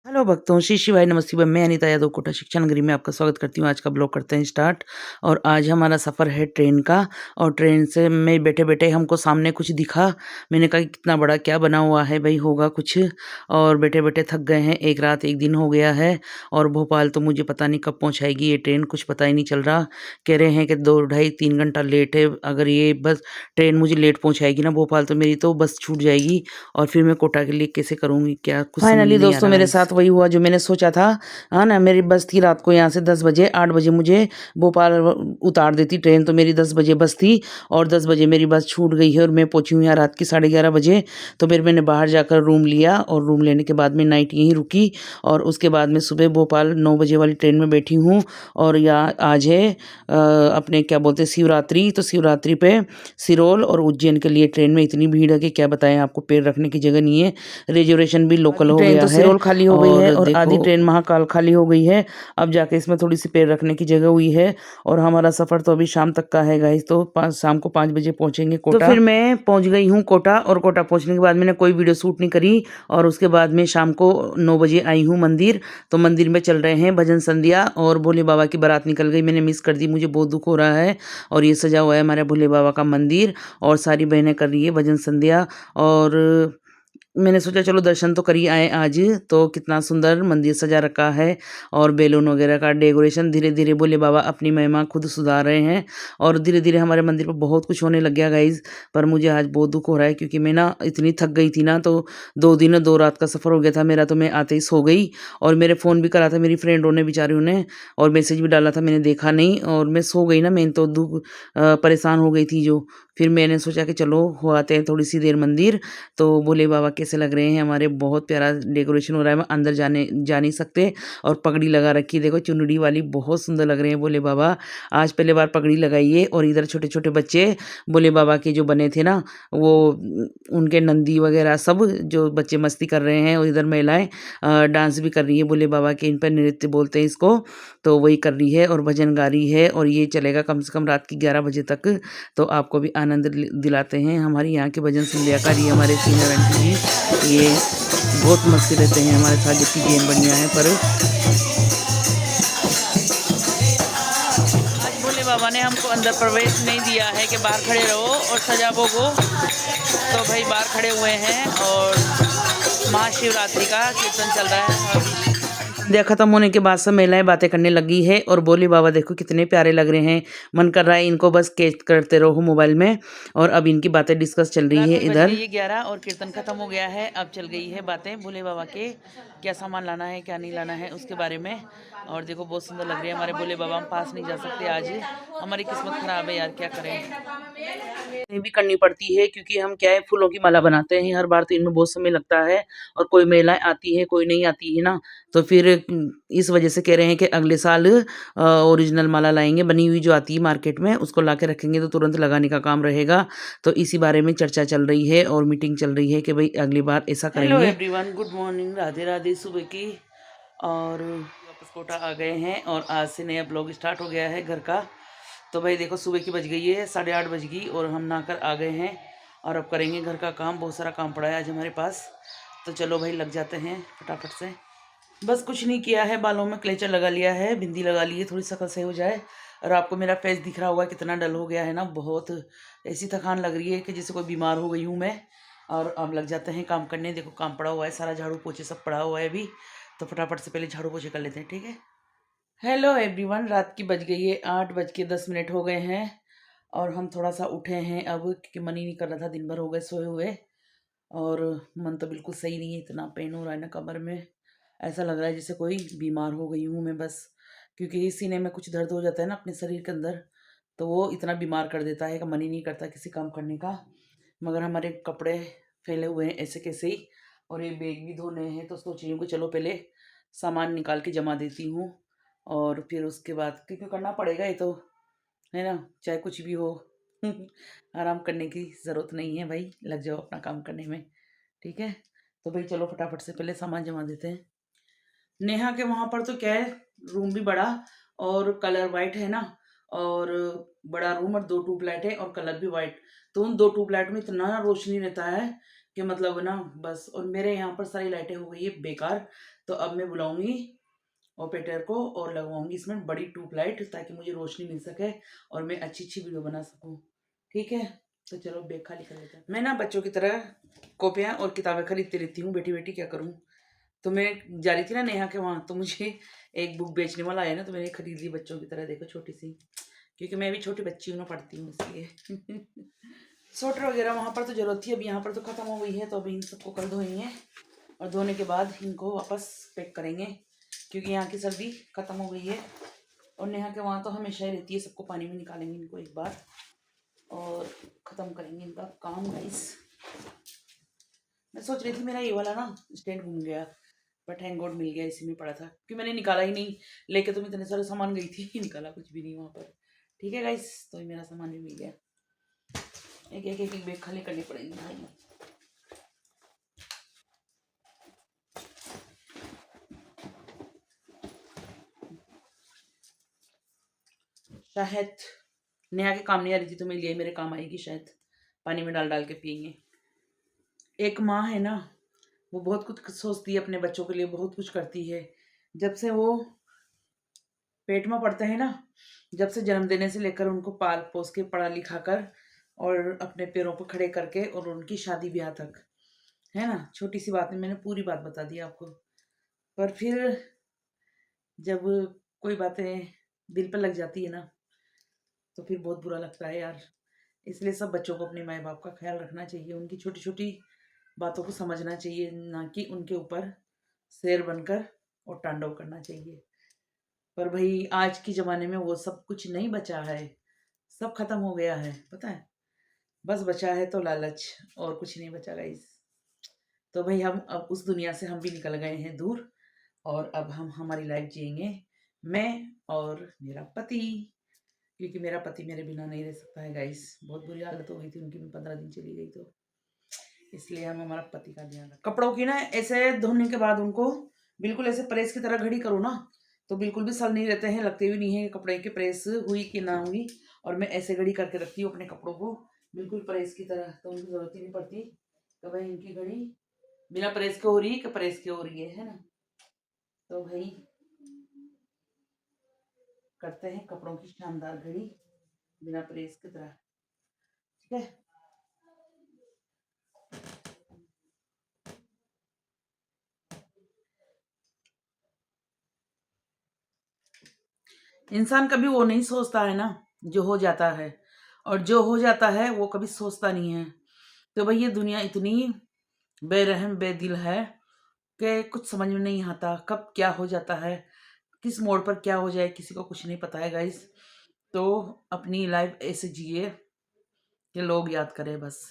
Hello भक्तों, श्री शिवाय नमस्ते। मैं अनीता यादव कोटा शिक्षा नगरी में आपका स्वागत करती हूँ। आज का ब्लॉग करते हैं स्टार्ट। और आज हमारा सफ़र है ट्रेन का। और ट्रेन से में बैठे बैठे हमको सामने कुछ दिखा। मैंने कहा कितना बड़ा क्या बना हुआ है भाई, होगा कुछ। और बैठे बैठे थक गए हैं, एक रात एक दिन हो गया है। और भोपाल तो मुझे पता नहीं कब पहुँचाएगी ये ट्रेन, कुछ पता ही नहीं चल रहा। कह रहे हैं कि 2 ढाई 3 घंटा लेट है। अगर ये बस ट्रेन मुझे लेट पहुँचाएगी ना भोपाल, तो मेरी तो बस छूट जाएगी। और फिर मैं कोटा के लिए कैसे करूँगी, क्या कुछ समझ फाइनली नहीं आ दोस्तों रहा मेरे गाइस। साथ वही हुआ जो मैंने सोचा था। हाँ ना, मेरी बस थी रात को यहाँ से 10 बजे। 8 बजे मुझे भोपाल उतार देती ट्रेन, तो मेरी 10 बजे बस थी। और 10 बजे मेरी बस छूट गई है और मैं पहुंची हूँ यहाँ रात की 11:30 बजे। तो फिर मैंने बाहर जाकर रूम लिया और रूम लेने के बाद में नाइट यहीं रुकी। और उसके बाद में सुबह भोपाल 9 बजे वाली ट्रेन में बैठी हूँ। और यहाँ आज है अपने क्या बोलते हैं शिवरात्रि। तो शिवरात्रि पे सिरोल और उज्जैन के लिए ट्रेन में इतनी भीड़ है कि क्या बताएं आपको, पैर रखने की जगह नहीं है। रिजर्वेशन भी लोकल हो ट्रेन गया तो है। सिरोल खाली हो गई है और और आधी देखो ट्रेन महाकाल खाली हो गई है। अब जाके इसमें थोड़ी सी पैर रखने की जगह हुई है। और हमारा सफ़र तो अभी शाम तक का है गाइस। तो शाम को 5 बजे पहुंचेंगे तो कोटा। फिर मैं पहुंच गई हूँ कोटा। और कोटा पहुंचने के बाद मैंने कोई वीडियो शूट नहीं करी। और उसके बाद में शाम को 9 बजे आई हूँ मंदिर। तो मंदिर में चल रहे हैं भजन संध्या और भोले बाबा की बारात निकल गई, मैंने मिस कर दी, मुझे बहुत दुख हो रहा है। और ये सजा हुआ है हमारे भोले बाबा का मंदिर और सारी बहनें कर रही है भजन संध्या। और मैंने सोचा चलो दर्शन तो करी आए आज। तो कितना सुंदर मंदिर सजा रखा है और बैलून वगैरह का डेकोरेशन। धीरे धीरे भोले बाबा अपनी महिमा खुद सुधार रहे हैं। और धीरे धीरे हमारे मंदिर पर बहुत कुछ होने लग गया गाइज। पर मुझे आज बहुत दुख हो रहा है क्योंकि मैं ना इतनी थक गई थी ना। तो 2 दिन 2 रात का सफ़र हो गया था मेरा। तो मैं आते ही सो गई। और मेरे फ़ोन भी करा था मेरी फ्रेंडों ने बेचारियों ने, और मैसेज भी डाला था, मैंने देखा नहीं और मैं सो गई ना। मैं तो परेशान हो गई थी जो। फिर मैंने सोचा कि चलो हो आते हैं थोड़ी सी देर मंदिर। तो भोले बाबा कैसे लग रहे हैं हमारे, बहुत प्यारा डेकोरेशन हो रहा है। हम अंदर जा नहीं सकते। और पगड़ी लगा रखी है, देखो चुनरी वाली, बहुत सुंदर लग रहे हैं भोले बाबा। आज पहले बार पगड़ी लगाई है। और इधर छोटे छोटे बच्चे भोले बाबा के जो बने थे ना, वो उनके नंदी वगैरह सब जो बच्चे मस्ती कर रहे हैं। और इधर महिलाएं डांस भी कर रही है भोले बाबा के, इन पर नृत्य बोलते हैं इसको। तो वही कर रही है और भजन गा रही है। और ये चलेगा कम से कम रात की 11 बजे तक। तो आपको भी आनंद दिलाते हैं हमारी यहाँ के भजन संध्याकारी हमारे सीनियर आंटी जी। ये बहुत मस्ती रहते हैं हमारे साथ, जबकि जैन बढ़िया है। पर आज भोले बाबा ने हमको अंदर प्रवेश नहीं दिया है कि बाहर खड़े रहो और सजा भोगो। तो भाई बाहर खड़े हुए हैं और महाशिवरात्रि का कीर्तन चल रहा है। अभी संध्या खत्म होने के बाद सब महिलाएं बातें करने लगी है। और भोले बाबा देखो कितने प्यारे लग रहे हैं, मन कर रहा है इनको बस कैच करते रहो मोबाइल में। और अब इनकी बातें डिस्कस चल रही है इधर। ये 11 और कीर्तन खत्म हो गया है। अब चल गई है बातें भोले बाबा के, क्या सामान लाना है क्या नहीं लाना है उसके बारे में। और देखो बहुत सुंदर लग रही है हमारे भोले बाबा। हम पास नहीं जा सकते आज, हमारी किस्मत खराब है यार, क्या करें। ये भी करनी पड़ती है क्योंकि हम क्या है फूलों की माला बनाते हैं हर बार, तो इनमें बहुत समय लगता है। और कोई महिलाएं आती है कोई नहीं आती है ना। तो फिर इस वजह से कह रहे हैं कि अगले साल ओरिजिनल माला लाएंगे, बनी हुई जो आती है मार्केट में, उसको ला के रखेंगे तो तुरंत लगाने का काम रहेगा। तो इसी बारे में चर्चा चल रही है और मीटिंग चल रही है कि भाई अगली बार ऐसा करेंगे। Hello everyone, good morning, Radhe Radhe सुबह की। और वापस कोटा आ गए हैं और आज से नया ब्लॉग स्टार्ट हो गया है घर का। तो भाई देखो सुबह की बज गई है 8:30 बज गई और हम नहाकर आ गए हैं। और अब करेंगे घर का काम, बहुत सारा काम पड़ा है आज हमारे पास। तो चलो भाई लग जाते हैं फटाफट से। बस कुछ नहीं किया है, बालों में क्लेचर लगा लिया है, बिंदी लगा ली है, थोड़ी शकल सही हो जाए। और आपको मेरा फेस दिख रहा होगा कितना डल हो गया है ना, बहुत ऐसी थकान लग रही है कि जैसे कोई बीमार हो गई हूँ मैं। और अब लग जाते हैं काम करने। देखो काम पड़ा हुआ है सारा, झाड़ू पोछे सब पड़ा हुआ है अभी। तो फटाफट से पहले झाड़ू पोछे कर लेते हैं, ठीक है। हेलो एवरीवन, रात की बज गई है 8:10 हो गए हैं। और हम थोड़ा सा उठे हैं अब क्योंकि मन ही नहीं कर रहा था, दिन भर हो गए सोए हुए। और मन तो बिल्कुल सही नहीं है, इतना पेन हो रहा है ना कमर में, ऐसा लग रहा है जैसे कोई बीमार हो गई हूँ मैं बस। क्योंकि सीने में कुछ दर्द हो जाता है ना अपने शरीर के अंदर, तो वो इतना बीमार कर देता है कि मन ही नहीं करता किसी काम करने का। मगर हमारे कपड़े फैले हुए हैं ऐसे कैसे ही। और ये बैग भी धोने हैं, तो सोच रही हूँ कि चलो पहले सामान निकाल के जमा देती हूँ। और फिर उसके बाद क्योंकि करना पड़ेगा ये तो, है ना, चाहे कुछ भी हो। आराम करने की ज़रूरत नहीं है भाई, लग जाओ अपना काम करने में, ठीक है। तो भाई चलो फटाफट से पहले सामान जमा देते हैं। नेहा के वहाँ पर तो क्या है, रूम भी बड़ा और कलर वाइट है ना। और बड़ा रूम और 2 ट्यूबलाइट है और कलर भी वाइट। तो उन 2 ट्यूबलाइट में इतना रोशनी रहता है कि मतलब ना बस। और मेरे यहाँ पर सारी लाइटें हो गई है बेकार। तो अब मैं बुलाऊंगी ऑपरेटर को और लगवाऊंगी इसमें बड़ी ट्यूबलाइट ताकि मुझे रोशनी मिल सके और मैं अच्छी अच्छी वीडियो बना सकूं। ठीक है, तो चलो बैग खाली कर लेते हैं। मैं ना बच्चों की तरह कॉपियाँ और किताबें खरीदती रहती हूँ, बेटी बेटी क्या करूँ। तो मैं जा रही थी ना नेहा के वहाँ, तो मुझे एक बुक बेचने वाला आया ना, तो मैंने खरीद ली बच्चों की तरह, देखो छोटी सी, क्योंकि मैं भी छोटी बच्ची हूँ ना, पढ़ती हूँ इसलिए। स्वेटर वगैरह वहाँ पर तो जरूरत थी, अब यहाँ पर तो ख़त्म हो गई है, तो अभी इन सबको कल धोएंगे और धोने के बाद इनको वापस पैक करेंगे, क्योंकि यहाँ की सर्दी ख़त्म हो गई है। और नेहा के वहाँ तो हमेशा ही रहती है, सबको पानी में निकालेंगे इनको एक बार और ख़त्म करेंगे इनका काम गाइस। मैं सोच रही थी मेरा ये वाला ना स्टैंड घूम गया, बट हैंग आउट मिल गया, इसी में पड़ा था, क्योंकि मैंने निकाला ही नहीं, लेके तो मैं इतने सारे सामान गई थी, निकाला कुछ भी नहीं वहाँ पर। ठीक है गाइस, तो मेरा सामान भी मिल गया। एक एक एक एक बैग खाली करने पड़ेंगे भाई। शायद नेहा के काम नहीं आ रही थी, तो मैं लिए मेरे काम आएगी शायद, पानी में डाल डाल के पियेंगे। एक माँ है ना, वो बहुत कुछ सोचती है अपने बच्चों के लिए, बहुत कुछ करती है। जब से वो पेट में पड़ते हैं ना, जब से जन्म देने से लेकर उनको पाल पोस के पढ़ा लिखा कर और अपने पैरों पर खड़े करके और उनकी शादी ब्याह तक, है ना, छोटी सी बात में मैंने पूरी बात बता दी आपको। पर फिर जब कोई बातें दिल पर लग जाती है ना, तो फिर बहुत बुरा लगता है यार। इसलिए सब बच्चों को अपने माँ बाप का ख्याल रखना चाहिए, उनकी छोटी छोटी बातों को समझना चाहिए, ना कि उनके ऊपर शेर बनकर और तांडव करना चाहिए। पर भाई आज के ज़माने में वो सब कुछ नहीं बचा है, सब खत्म हो गया है, पता है। बस बचा है तो लालच, और कुछ नहीं बचा गाइस। तो भाई हम अब उस दुनिया से हम भी निकल गए हैं दूर, और अब हम हमारी लाइफ जिएंगे, मैं और मेरा पति, क्योंकि मेरा पति मेरे बिना नहीं रह सकता है गाइस। बहुत बुरी हालत हो गई थी उनकी, मैं 15 दिन चली गई, तो इसलिए हम हमारा पति का ध्यान रखें। कपड़ों की ना ऐसे धोने के बाद उनको बिल्कुल ऐसे प्रेस की तरह घड़ी करो ना, तो बिल्कुल भी सल नहीं रहते हैं, लगते भी नहीं है कपड़े के प्रेस हुई कि ना हुई। और मैं ऐसे घड़ी करके रखती हूँ अपने कपड़ों को बिल्कुल प्रेस की तरह, तो उनकी जरूरत ही नहीं पड़ती कि भाई इनकी घड़ी बिना प्रेस के हो रही है कि प्रेस के हो रही है ना। तो भाई करते हैं कपड़ों की शानदार घड़ी बिना प्रेस की तरह, ठीक है। इंसान कभी वो नहीं सोचता है ना जो हो जाता है, और जो हो जाता है वो कभी सोचता नहीं है। तो भाई ये दुनिया इतनी बेरहम बेदिल है कि कुछ समझ में नहीं आता कब क्या हो जाता है, किस मोड़ पर क्या हो जाए, किसी को कुछ नहीं पता है गाइस। तो अपनी लाइफ ऐसे जिए कि लोग याद करें बस।